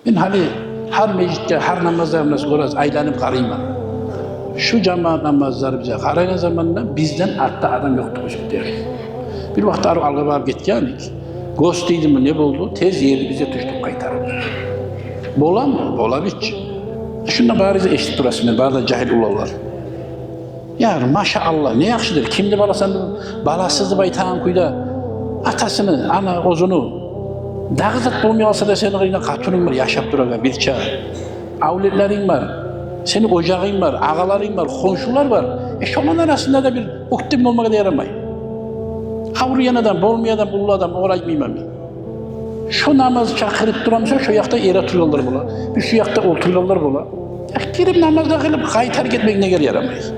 Ben hani her meclitte, her namazlarımız biraz aylanıp karayım. Şu cemaat namazları bize karayan zamanında bizden artta adam yoktu bu şekilde. Bir vakit algı var gitkendik. Ghost'iydi mi ne oldu? Tez yeri bize düştük kaytarıldı. Bola mı? Bola biç. Şunda bariz eşit durasın, bari da cahil olarlar. Ya maşallah ne yakışıdır. Kimdi balasan balasızdı baytağın kuyda atasını, ana, ozunu dağızat bulmaya alsa da senin kıyına katının var, yaşap duraga bir çağ. Avletlerin var, senin ocağın var, ağaların var, komşular var. Şunun arasında da bir uktim olmaya da yaramayın. Avruyan adam, bolmayan adam, ulu adam, uğraşmayayım ben. Şu namaz çakırıp duramıyorsa şu yakta yere oturuyorlar bula. Bir şu yakta oturuyorlar bula. Girip namazda kılıp kayıt etmek ne geri yaramayız.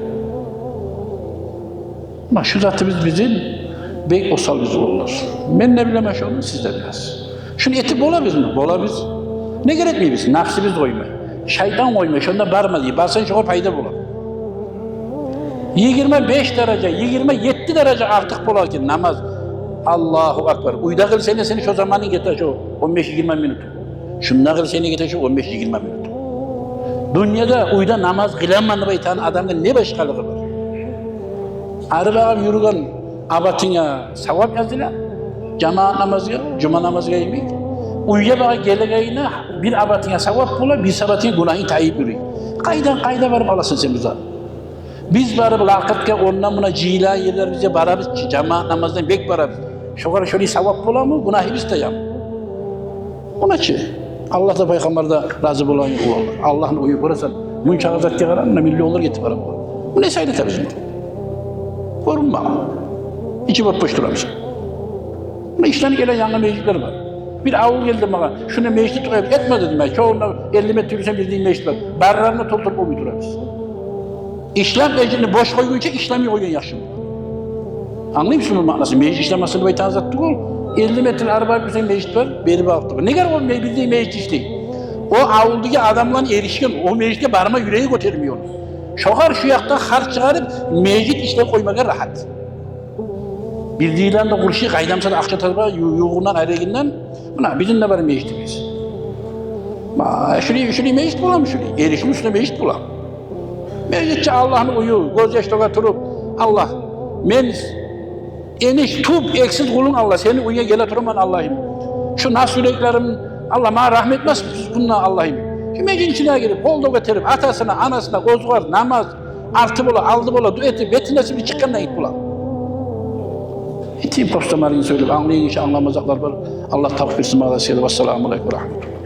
Ama şu zatımız bizim bek osal biz olurlar. Ben ne bilemem onu, siz de biraz. Şunu eti bola biz mi? Bola biz. Ne gerekmiyor biz? Nafsimiz koymayı. Şeytan koymayı, şunda barma diye. Barsan şu payda bola. 25 derece, 27 derece artık bolarken namaz. Allahu Akbar. Uyda kıl seni şu zamanı getir şu 15-20 minut. Şundan kıl seni getir şu 15-20 minut. Dünyada uyda namaz kılanmanı baytan adamda ne başkalığı var? Arabaya yürüyen abatına sevap yazdılar. Cemaat namazı, cuma namazı yemek. Uyuya bak geleceğine bir abatına sevap bula, bir sabatına günahı tayyip yürüyor. Kayda varıp alasın sen bize. Biz varıp lakatka ondan buna cila yerler bize barabız, cemaat namazdan bek barabız. Şöyle şöyle sevap bula mı? Günahı biz de yap. Ona ki Allah da Peygamber de razı bulan yok olur. Allah'ın uyu burası. Münçağızat yakaranla milyonlar getir para bu. Bu ne sayıda tabii şimdi? Korunma. İçi boş duramışım. Ama işten gelen yanına meclisler var. Bir avul geldi bana, şuna meclis etme dedim ben. Çoğunla 50 metre yürüsem bildiğin meclis var. Barlarına toplayıp o duramış. İşlem meclisini boş koyunca işlemi koyun yaşım. Anlıyor musun bunun manası? Meclis işlemesini baytan azattık ol. 50 metre araba yürüsem meclis var, beri baktı. Ne kadar o bildiğin meclis değil. O avuldaki adamla erişkin, o mecliste barma yüreği götürmüyor. Şokar şu yakta harç çıkarıp meclis işlem koymaya rahat. Bildiğinden de kurşu kaydamsa da akça tarafı yoğundan ayrıgından buna bizim de var meclisimiz. Şurayı meclis bulalım şurayı. Erişim üstüne meclis bulalım. Meclisçe Allah'ın uyu, göz yaşta turup Allah men eniş tup eksiz kulun Allah seni uyuya gele turman Allah'ım. Şu nas yüreklerim Allah bana rahmet etmez bununla Allah'ım. Şu meclisin içine girip kolda getirip atasına anasına kozgar namaz artı bola aldı bola dueti betinesi bir çıkanla git bulalım. İtim postamarını söyleyip anlayın inşallah anlamazlar var. Allah tavuk versin. Vesselamu aleykum ve rahmetullah.